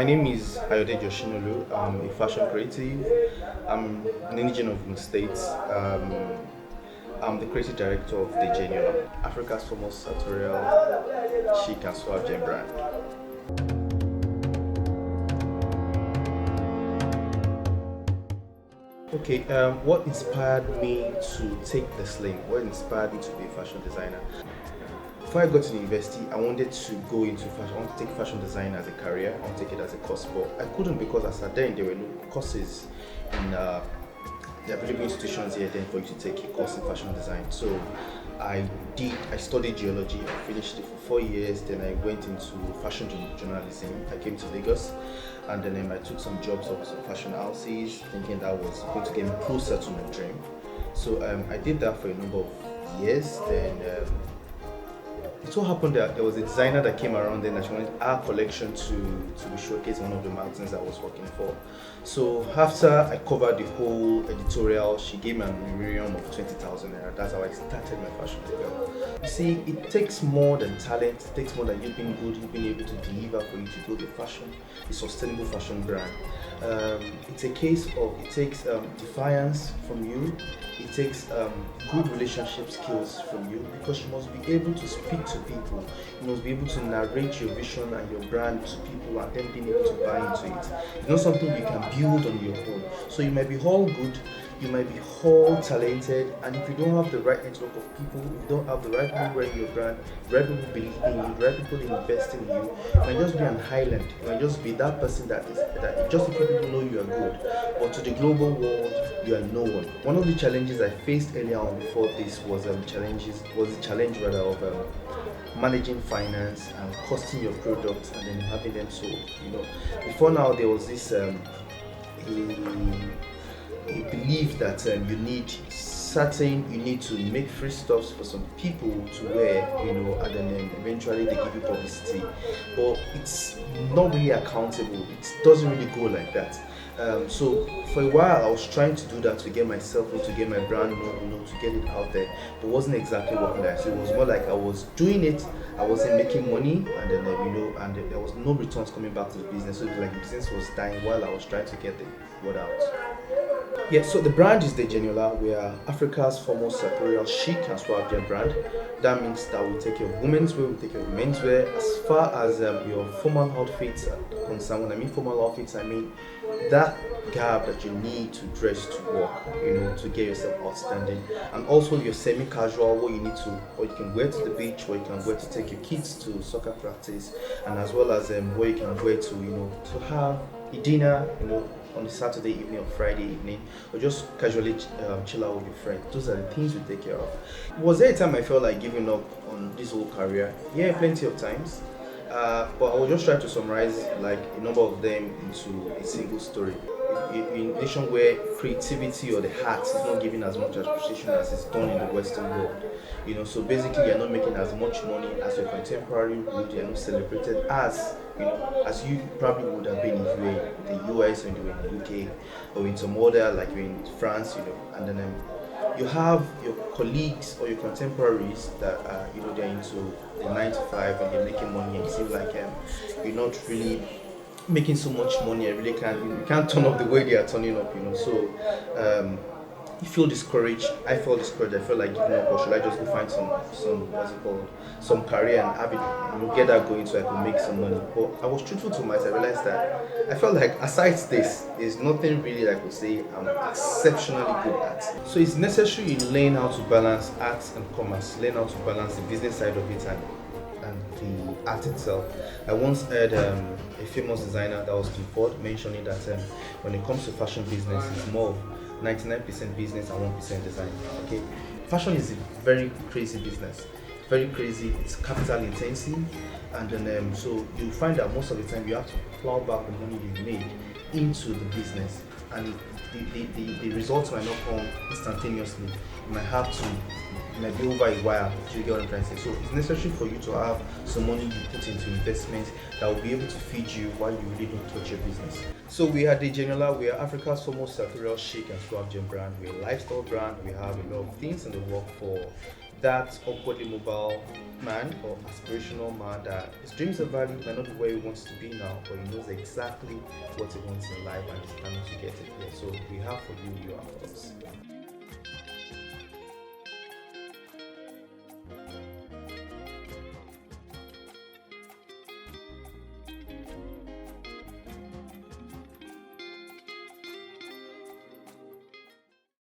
My name is Ayode Joshinolu. I'm a fashion creative. I'm an indigenous of the States. I'm the creative director of the Geniola, Africa's foremost sartorial chic and suave gem brand. Okay, what inspired me to take this lane? What inspired me to be a fashion designer? Before I got to university, I wanted to go into fashion. I wanted to take fashion design as a career. I wanted to take it as a course, but I couldn't because as at then there were no courses in the available institutions here then for you to take a course in fashion design. So I studied geology. I finished it for 4 years. Then I went into fashion journalism. I came to Lagos, and then I took some jobs at some fashion houses, thinking that was going to get me closer to my dream. So I did that for a number of years. Then it so happened that there was a designer that came around then that she wanted our collection to be showcased in one of the magazines I was working for. So after I covered the whole editorial, she gave me a minimum of 20,000 naira. That's how I started my fashion career. You see, it takes more than talent, it takes more than you being good, you being able to deliver for you to build a sustainable fashion brand. It's a case of, it takes defiance from you, it takes good relationship skills from you, because you must be able to speak to people, you must be able to narrate your vision and your brand to people and then being able to buy into it. It's not something you can build on your own. So you might be all good, you might be all talented, and if you don't have the right network of people, if you don't have the right people wearing your brand, the right people believing in you, the right people investing in you, you might just be an island. You might just be that person that just a few people know you are good, but to the global world, you are no one. One of the challenges I faced earlier on before this was the challenge rather of managing finance and costing your products and then having them sold. Before now there was this a belief that you need to make free stuffs for some people to wear, and then eventually they give you publicity. But it's not really accountable. It doesn't really go like that. So for a while I was trying to do that to get myself known, to get my brand known, to get it out there, but it wasn't exactly working like. So it was more like I was doing it, I wasn't making money, and then and there was no returns coming back to the business. So it was like the business was dying while I was trying to get the word out. Yeah, so the brand is the Geniola. We are Africa's foremost sartorial chic and suave gem brand. That means that we take care of women's wear, we take care of men's wear. As far as your formal outfits are concerned, when I mean formal outfits, I mean that garb that you need to dress to work, to get yourself outstanding. And also your semi-casual, what you can wear to the beach, what you can wear to take your kids to soccer practice, and as well as what you can wear to have a dinner, on a Saturday evening or Friday evening, or just casually chill out with your friends. Those are the things we take care of. Was there a time I felt like giving up on this whole career? Yeah, plenty of times. But I will just try to summarize like a number of them into a single story. In a nation where creativity or the art is not given as much appreciation as it's done in the Western world, so basically you're not making as much money as your contemporary would. You're not celebrated as you probably would have been if you were in the US or you were in the UK or in some other, like you're in France, and then you have your colleagues or your contemporaries that are they're into the 9 to 5 and they're making money, and it seems like you're not really making so much money. I really can't you can't turn up the way they are turning up, so you feel discouraged. I felt discouraged. I felt like giving up, or should I just go find some some career and have it, get that going so I could make some money. But I was truthful to myself. I realized that I felt like aside this, there's nothing really I could say I'm exceptionally good at. So it's necessary in learning how to balance arts and commerce, learn how to balance the business side of it and the art itself. I once heard a famous designer, that was Ford, mentioning that when it comes to fashion business, it's more of 99% business and 1% design. Okay, fashion is a very crazy business, very crazy. It's capital intensive, and then so you find that most of the time you have to plow back the money you made into the business, and the results might not come instantaneously. You might have to, it might be over a while. Do you get what I'm trying to say? So it's necessary for you to have some money you put into investment that will be able to feed you while you really don't touch your business. So we are the Geniola. We are Africa's foremost sartorial chic and suave gem brand. We're a lifestyle brand. We have a lot of things in the work for that upwardly mobile man or aspirational man that his dreams are valid, might not be where he wants to be now, but he knows exactly what he wants in life and is planning to get it there. So we have for you your thoughts.